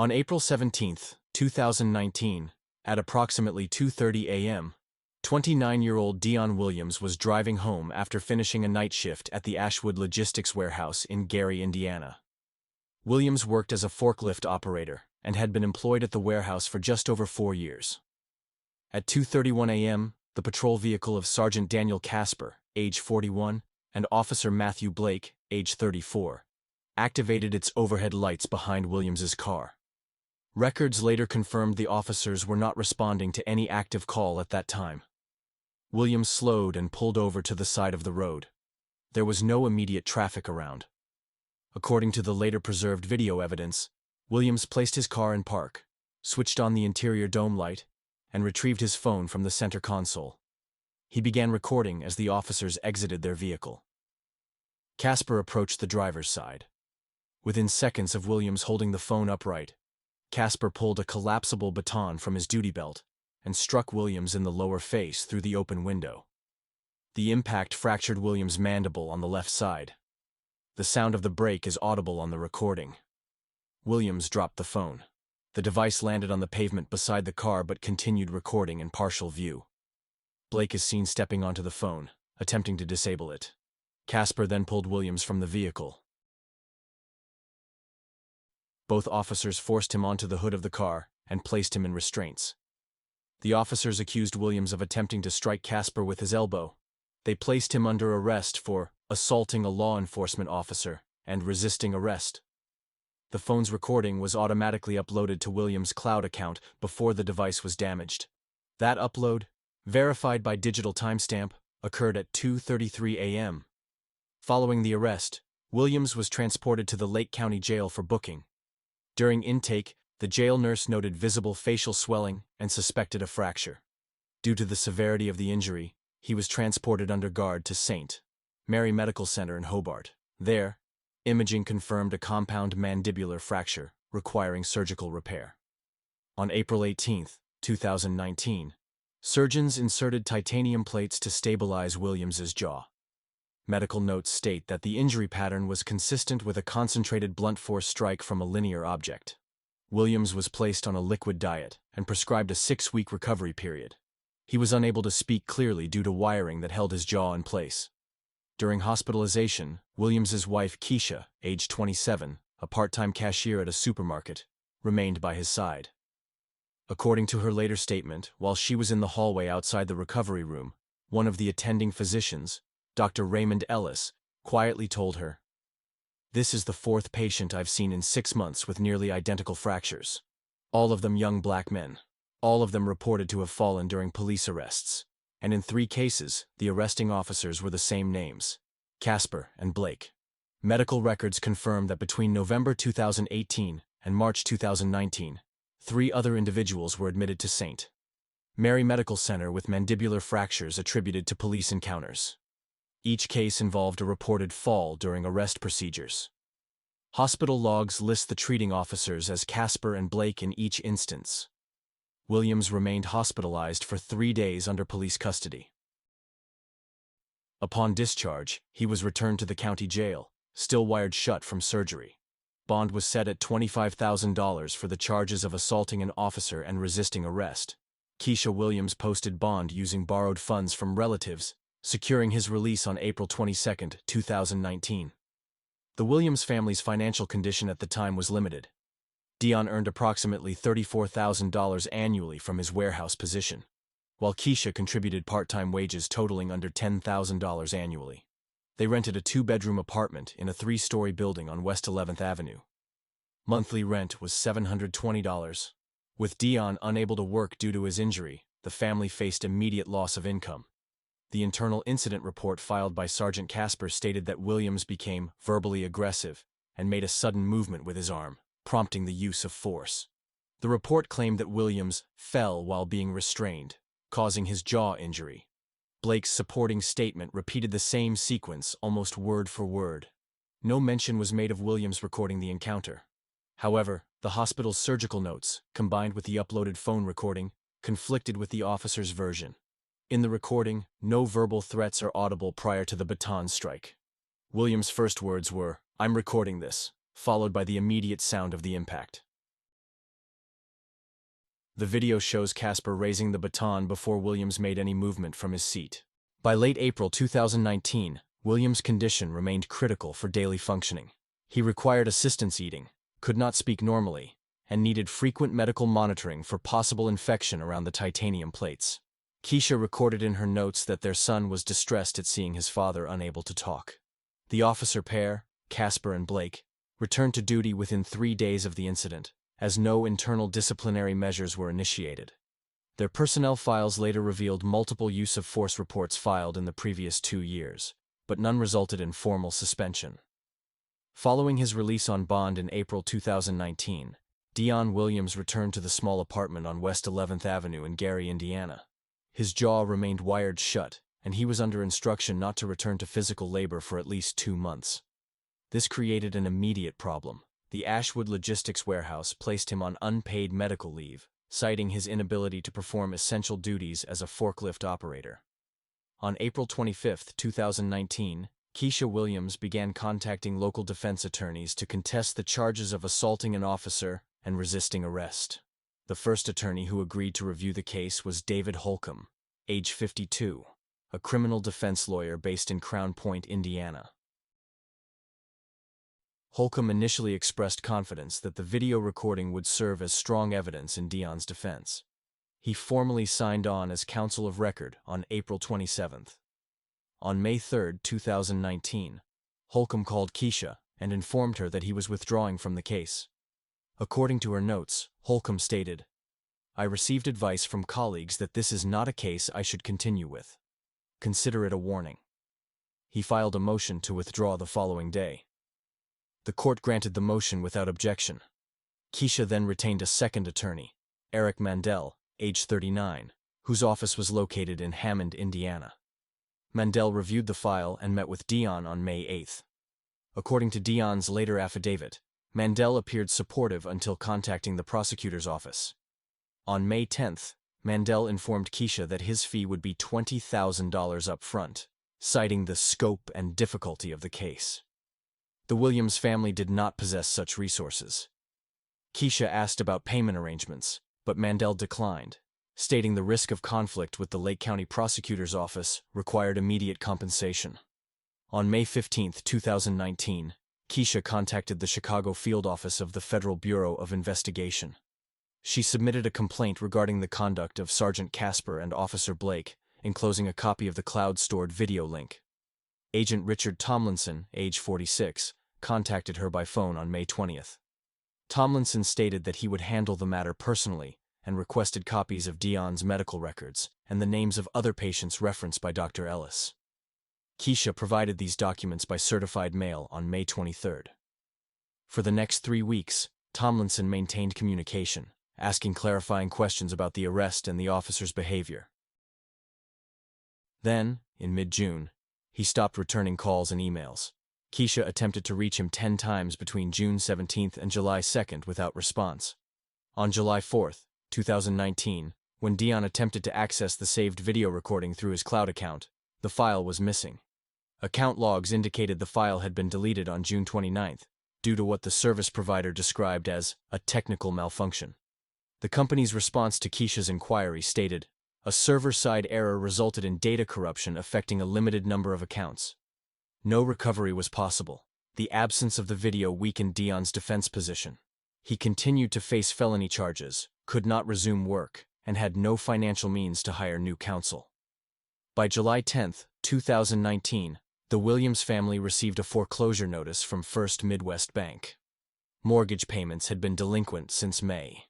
On April 17, 2019, at approximately 2:30 a.m., 29-year-old Dion Williams was driving home after finishing a night shift at the Ashwood Logistics Warehouse in Gary, Indiana. Williams worked as a forklift operator and had been employed at the warehouse for just over 4 years. At 2:31 a.m., the patrol vehicle of Sergeant Daniel Casper, age 41, and Officer Matthew Blake, age 34, activated its overhead lights behind Williams's car. Records later confirmed the officers were not responding to any active call at that time. Williams slowed and pulled over to the side of the road. There was no immediate traffic around. According to the later preserved video evidence, Williams placed his car in park, switched on the interior dome light, and retrieved his phone from the center console. He began recording as the officers exited their vehicle. Casper approached the driver's side. Within seconds of Williams holding the phone upright, Casper pulled a collapsible baton from his duty belt and struck Williams in the lower face through the open window. The impact fractured Williams' mandible on the left side. The sound of the break is audible on the recording. Williams dropped the phone. The device landed on the pavement beside the car but continued recording in partial view. Blake is seen stepping onto the phone, attempting to disable it. Casper then pulled Williams from the vehicle. Both officers forced him onto the hood of the car and placed him in restraints. The officers accused Williams of attempting to strike Casper with his elbow. They placed him under arrest for assaulting a law enforcement officer and resisting arrest. The phone's recording was automatically uploaded to Williams' cloud account before the device was damaged. That upload, verified by digital timestamp, occurred at 2:33 a.m. Following the arrest, Williams was transported to the Lake County Jail for booking. During intake, the jail nurse noted visible facial swelling and suspected a fracture. Due to the severity of the injury, he was transported under guard to St. Mary Medical Center in Hobart. There, imaging confirmed a compound mandibular fracture requiring surgical repair. On April 18, 2019, surgeons inserted titanium plates to stabilize Williams's jaw. Medical notes state that the injury pattern was consistent with a concentrated blunt force strike from a linear object. Williams was placed on a liquid diet and prescribed a 6-week recovery period. He was unable to speak clearly due to wiring that held his jaw in place. During hospitalization, Williams's wife Keisha, age 27, a part-time cashier at a supermarket, remained by his side. According to her later statement, while she was in the hallway outside the recovery room, one of the attending physicians, Dr. Raymond Ellis, quietly told her, "This is the 4th patient I've seen in 6 months with nearly identical fractures. All of them young black men. All of them reported to have fallen during police arrests. And in 3 cases, the arresting officers were the same names, Casper and Blake." Medical records confirm that between November 2018 and March 2019, 3 other individuals were admitted to St. Mary Medical Center with mandibular fractures attributed to police encounters. Each case involved a reported fall during arrest procedures. Hospital logs list the treating officers as Casper and Blake in each instance. Williams remained hospitalized for 3 days under police custody. Upon discharge, he was returned to the county jail, still wired shut from surgery. Bond was set at $25,000 for the charges of assaulting an officer and resisting arrest. Keisha Williams posted bond using borrowed funds from relatives, securing his release on April 22, 2019. The Williams family's financial condition at the time was limited. Dion earned approximately $34,000 annually from his warehouse position, while Keisha contributed part-time wages totaling under $10,000 annually. They rented a 2-bedroom apartment in a 3-story building on West 11th Avenue. Monthly rent was $720. With Dion unable to work due to his injury, the family faced immediate loss of income. The internal incident report filed by Sergeant Casper stated that Williams became verbally aggressive and made a sudden movement with his arm, prompting the use of force. The report claimed that Williams fell while being restrained, causing his jaw injury. Blake's supporting statement repeated the same sequence almost word for word. No mention was made of Williams recording the encounter. However, the hospital's surgical notes, combined with the uploaded phone recording, conflicted with the officer's version. In the recording, no verbal threats are audible prior to the baton strike. Williams' first words were, "I'm recording this," followed by the immediate sound of the impact. The video shows Casper raising the baton before Williams made any movement from his seat. By late April 2019, Williams' condition remained critical for daily functioning. He required assistance eating, could not speak normally, and needed frequent medical monitoring for possible infection around the titanium plates. Keisha recorded in her notes that their son was distressed at seeing his father unable to talk. The officer pair, Casper and Blake, returned to duty within 3 days of the incident, as no internal disciplinary measures were initiated. Their personnel files later revealed multiple use of force reports filed in the previous 2 years, but none resulted in formal suspension. Following his release on bond in April 2019, Dion Williams returned to the small apartment on West 11th Avenue in Gary, Indiana. His jaw remained wired shut, and he was under instruction not to return to physical labor for at least 2 months. This created an immediate problem. The Ashwood Logistics Warehouse placed him on unpaid medical leave, citing his inability to perform essential duties as a forklift operator. On April 25, 2019, Keisha Williams began contacting local defense attorneys to contest the charges of assaulting an officer and resisting arrest. The first attorney who agreed to review the case was David Holcomb, age 52, a criminal defense lawyer based in Crown Point, Indiana. Holcomb initially expressed confidence that the video recording would serve as strong evidence in Dion's defense. He formally signed on as counsel of record on April 27. On May 3, 2019, Holcomb called Keisha and informed her that he was withdrawing from the case. According to her notes, Holcomb stated, "I received advice from colleagues that this is not a case I should continue with. Consider it a warning." He filed a motion to withdraw the following day. The court granted the motion without objection. Keisha then retained a second attorney, Eric Mandel, age 39, whose office was located in Hammond, Indiana. Mandel reviewed the file and met with Dion on May 8. According to Dion's later affidavit, Mandel appeared supportive until contacting the prosecutor's office. On May 10, Mandel informed Keisha that his fee would be $20,000 up front, citing the scope and difficulty of the case. The Williams family did not possess such resources. Keisha asked about payment arrangements, but Mandel declined, stating the risk of conflict with the Lake County Prosecutor's Office required immediate compensation. On May 15, 2019, Keisha contacted the Chicago field office of the Federal Bureau of Investigation. She submitted a complaint regarding the conduct of Sergeant Casper and Officer Blake, enclosing a copy of the cloud-stored video link. Agent Richard Tomlinson, age 46, contacted her by phone on May 20. Tomlinson stated that he would handle the matter personally and requested copies of Dion's medical records and the names of other patients referenced by Dr. Ellis. Keisha provided these documents by certified mail on May 23. For the next 3 weeks, Tomlinson maintained communication, asking clarifying questions about the arrest and the officer's behavior. Then, in mid-June, he stopped returning calls and emails. Keisha attempted to reach him 10 times between June 17 and July 2 without response. On July 4, 2019, when Dion attempted to access the saved video recording through his cloud account, the file was missing. Account logs indicated the file had been deleted on June 29, due to what the service provider described as a technical malfunction. The company's response to Keisha's inquiry stated, "A server-side error resulted in data corruption affecting a limited number of accounts. No recovery was possible. The absence of the video weakened Dion's defense position. He continued to face felony charges, could not resume work, and had no financial means to hire new counsel." By July 10, 2019, the Williams family received a foreclosure notice from First Midwest Bank. Mortgage payments had been delinquent since May.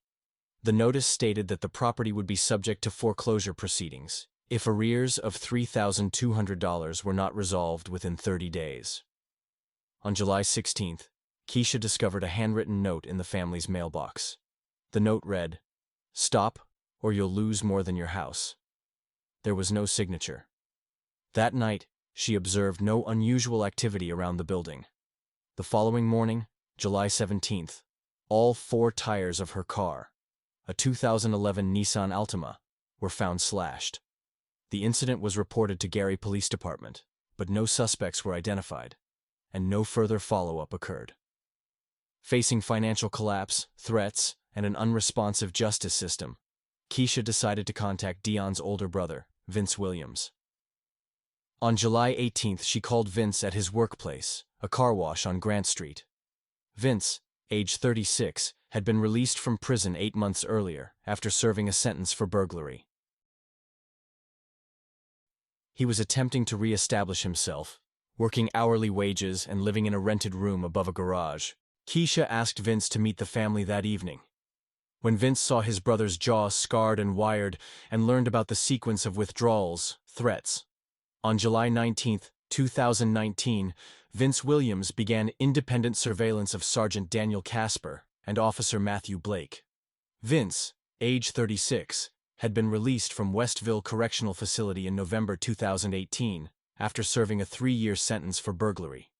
The notice stated that the property would be subject to foreclosure proceedings if arrears of $3,200 were not resolved within 30 days. On July 16, Keisha discovered a handwritten note in the family's mailbox. The note read, "Stop, or you'll lose more than your house." There was no signature. That night, she observed no unusual activity around the building. The following morning, July 17, all 4 tires of her car, a 2011 Nissan Altima, were found slashed. The incident was reported to Gary Police Department, but no suspects were identified, and no further follow-up occurred. Facing financial collapse, threats, and an unresponsive justice system, Keisha decided to contact Dion's older brother, Vince Williams. On July 18th, she called Vince at his workplace, a car wash on Grant Street. Vince, age 36, had been released from prison 8 months earlier after serving a sentence for burglary. He was attempting to re-establish himself, working hourly wages and living in a rented room above a garage. Keisha asked Vince to meet the family that evening. When Vince saw his brother's jaw scarred and wired and learned about the sequence of withdrawals, threats. On July 19, 2019, Vince Williams began independent surveillance of Sergeant Daniel Casper and Officer Matthew Blake. Vince, age 36, had been released from Westville Correctional Facility in November 2018 after serving a 3-year sentence for burglary.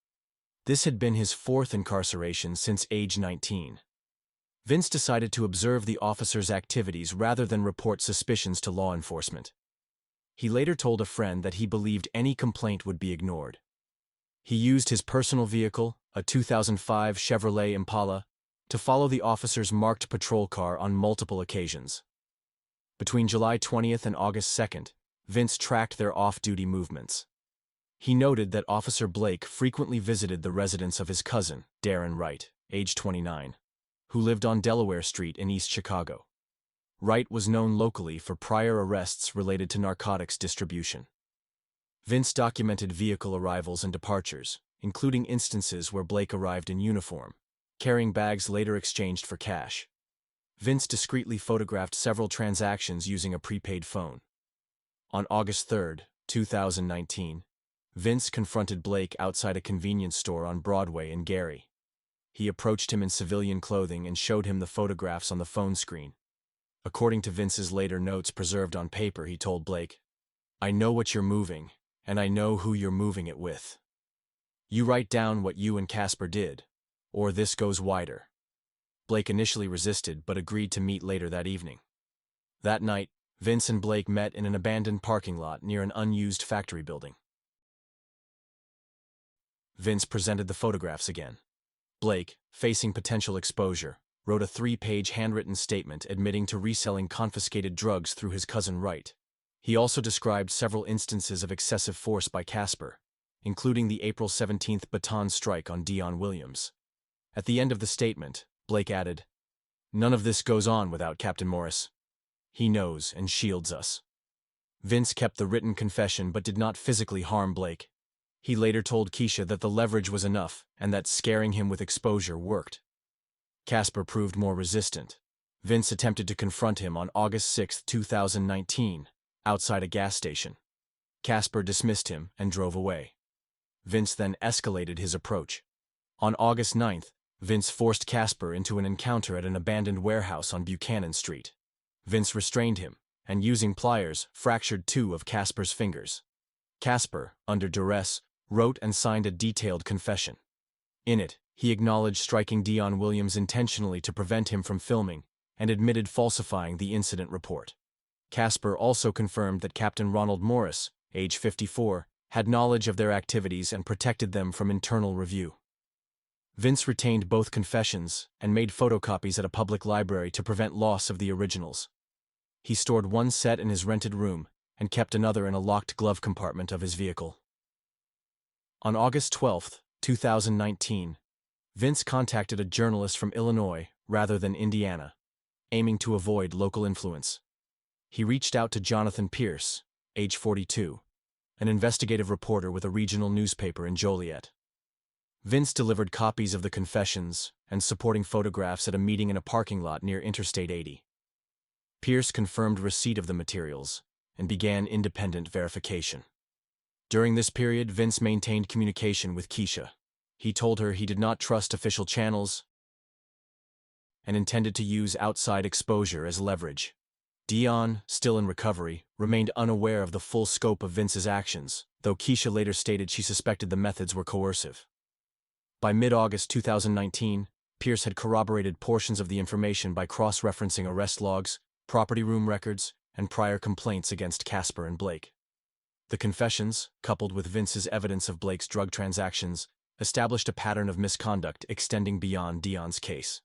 This had been his 4th incarceration since age 19. Vince decided to observe the officer's activities rather than report suspicions to law enforcement. He later told a friend that he believed any complaint would be ignored. He used his personal vehicle, a 2005 Chevrolet Impala, to follow the officer's marked patrol car on multiple occasions. Between July 20th and August 2nd, Vince tracked their off-duty movements. He noted that Officer Blake frequently visited the residence of his cousin, Darren Wright, age 29, who lived on Delaware Street in East Chicago. Wright was known locally for prior arrests related to narcotics distribution. Vince documented vehicle arrivals and departures, including instances where Blake arrived in uniform, carrying bags later exchanged for cash. Vince discreetly photographed several transactions using a prepaid phone. On August 3, 2019, Vince confronted Blake outside a convenience store on Broadway in Gary. He approached him in civilian clothing and showed him the photographs on the phone screen. According to Vince's later notes preserved on paper, he told Blake, "I know what you're moving, and I know who you're moving it with. You write down what you and Casper did, or this goes wider." Blake initially resisted but agreed to meet later that evening. That night, Vince and Blake met in an abandoned parking lot near an unused factory building. Vince presented the photographs again. Blake, facing potential exposure, wrote a 3-page handwritten statement admitting to reselling confiscated drugs through his cousin Wright. He also described several instances of excessive force by Casper, including the April 17th baton strike on Dion Williams. At the end of the statement, Blake added, "None of this goes on without Captain Morris. He knows and shields us." Vince kept the written confession but did not physically harm Blake. He later told Keisha that the leverage was enough and that scaring him with exposure worked. Casper proved more resistant. Vince attempted to confront him on August 6, 2019, outside a gas station. Casper dismissed him and drove away. Vince then escalated his approach. On August 9th, Vince forced Casper into an encounter at an abandoned warehouse on Buchanan Street. Vince restrained him, and using pliers, fractured 2 of Casper's fingers. Casper, under duress, wrote and signed a detailed confession. In it, he acknowledged striking Dion Williams intentionally to prevent him from filming, and admitted falsifying the incident report. Casper also confirmed that Captain Ronald Morris, age 54, had knowledge of their activities and protected them from internal review. Vince retained both confessions and made photocopies at a public library to prevent loss of the originals. He stored one set in his rented room and kept another in a locked glove compartment of his vehicle. On August 12, 2019, Vince contacted a journalist from Illinois rather than Indiana, aiming to avoid local influence. He reached out to Jonathan Pierce, age 42, an investigative reporter with a regional newspaper in Joliet. Vince delivered copies of the confessions and supporting photographs at a meeting in a parking lot near Interstate 80. Pierce confirmed receipt of the materials and began independent verification. During this period, Vince maintained communication with Keisha. He told her he did not trust official channels and intended to use outside exposure as leverage. Dion, still in recovery, remained unaware of the full scope of Vince's actions, though Keisha later stated she suspected the methods were coercive. By mid-August 2019, Pierce had corroborated portions of the information by cross-referencing arrest logs, property room records, and prior complaints against Casper and Blake. The confessions, coupled with Vince's evidence of Blake's drug transactions, established a pattern of misconduct extending beyond Dion's case.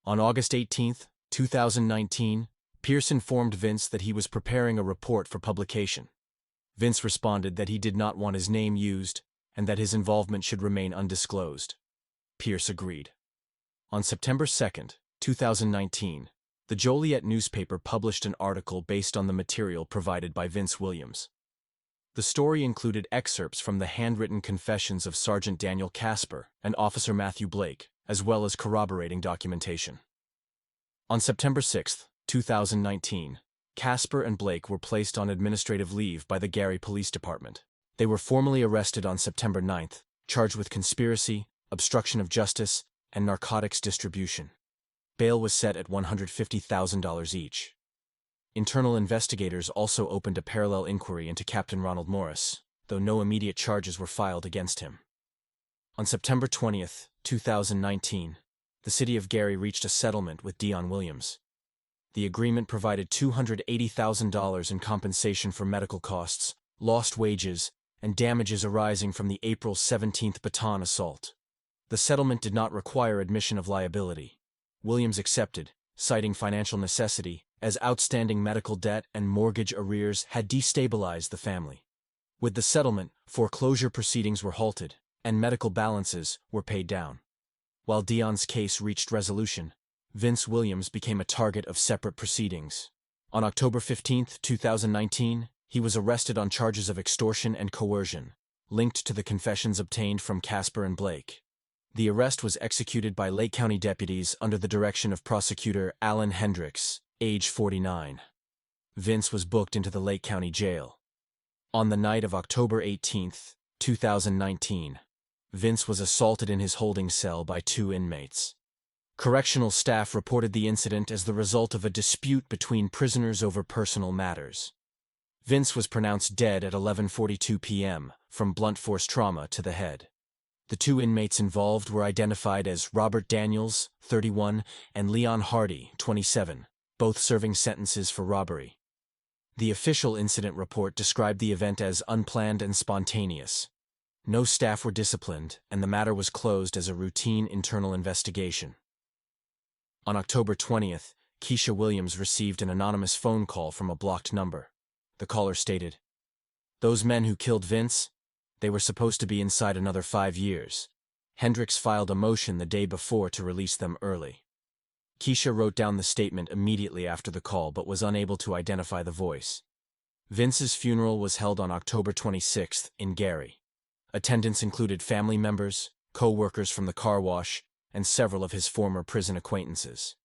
On August 18, 2019, Pierce informed Vince that he was preparing a report for publication. Vince responded that he did not want his name used and that his involvement should remain undisclosed. Pierce agreed. On September 2, 2019, the Joliet newspaper published an article based on the material provided by Vince Williams. The story included excerpts from the handwritten confessions of Sergeant Daniel Casper and Officer Matthew Blake, as well as corroborating documentation. On September 6, 2019, Casper and Blake were placed on administrative leave by the Gary Police Department. They were formally arrested on September 9, charged with conspiracy, obstruction of justice, and narcotics distribution. Bail was set at $150,000 each. Internal investigators also opened a parallel inquiry into Captain Ronald Morris, though no immediate charges were filed against him. On September 20, 2019, the city of Gary reached a settlement with Dion Williams. The agreement provided $280,000 in compensation for medical costs, lost wages, and damages arising from the April 17 Baton assault. The settlement did not require admission of liability. Williams accepted, citing financial necessity, as outstanding medical debt and mortgage arrears had destabilized the family. With the settlement, foreclosure proceedings were halted, and medical balances were paid down. While Dion's case reached resolution, Vince Williams became a target of separate proceedings. On October 15, 2019, he was arrested on charges of extortion and coercion, linked to the confessions obtained from Casper and Blake. The arrest was executed by Lake County deputies under the direction of prosecutor Alan Hendricks, age 49. Vince was booked into the Lake County Jail. On the night of October 18, 2019, Vince was assaulted in his holding cell by two inmates. Correctional staff reported the incident as the result of a dispute between prisoners over personal matters. Vince was pronounced dead at 11:42 p.m. from blunt force trauma to the head. The two inmates involved were identified as Robert Daniels, 31, and Leon Hardy, 27, both serving sentences for robbery. The official incident report described the event as unplanned and spontaneous. No staff were disciplined, and the matter was closed as a routine internal investigation. On October 20th, Keisha Williams received an anonymous phone call from a blocked number. The caller stated, "Those men who killed Vince, they were supposed to be inside another 5 years. Hendricks filed a motion the day before to release them early." Keisha wrote down the statement immediately after the call but was unable to identify the voice. Vince's funeral was held on October 26th in Gary. Attendance included family members, co-workers from the car wash, and several of his former prison acquaintances.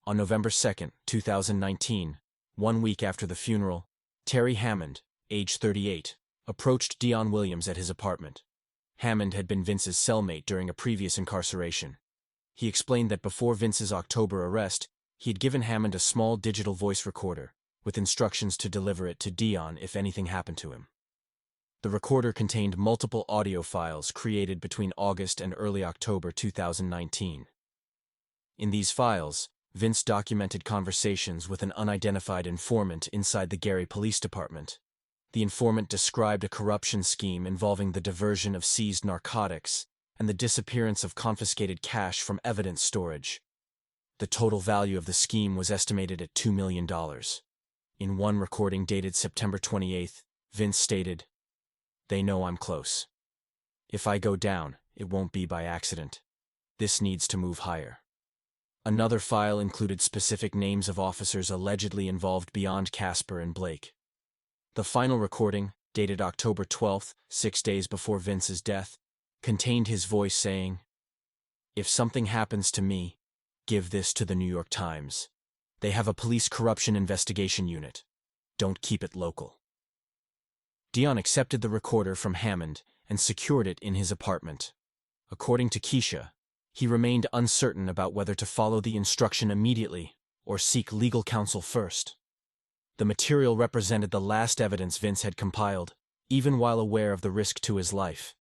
On November 2, 2019, 1 week after the funeral, Terry Hammond, age 38, approached Dion Williams at his apartment. Hammond had been Vince's cellmate during a previous incarceration. He explained that before Vince's October arrest, he had given Hammond a small digital voice recorder, with instructions to deliver it to Dion if anything happened to him. The recorder contained multiple audio files created between August and early October 2019. In these files, Vince documented conversations with an unidentified informant inside the Gary Police Department. The informant described a corruption scheme involving the diversion of seized narcotics and the disappearance of confiscated cash from evidence storage. The total value of the scheme was estimated at $2 million. In one recording dated September 28, Vince stated, "They know I'm close. If I go down, it won't be by accident. This needs to move higher." Another file included specific names of officers allegedly involved beyond Casper and Blake. The final recording, dated October 12, 6 days before Vince's death, contained his voice saying, "If something happens to me, give this to the New York Times. They have a police corruption investigation unit. Don't keep it local." Dion accepted the recorder from Hammond and secured it in his apartment. According to Keisha, he remained uncertain about whether to follow the instruction immediately or seek legal counsel first. The material represented the last evidence Vince had compiled, even while aware of the risk to his life.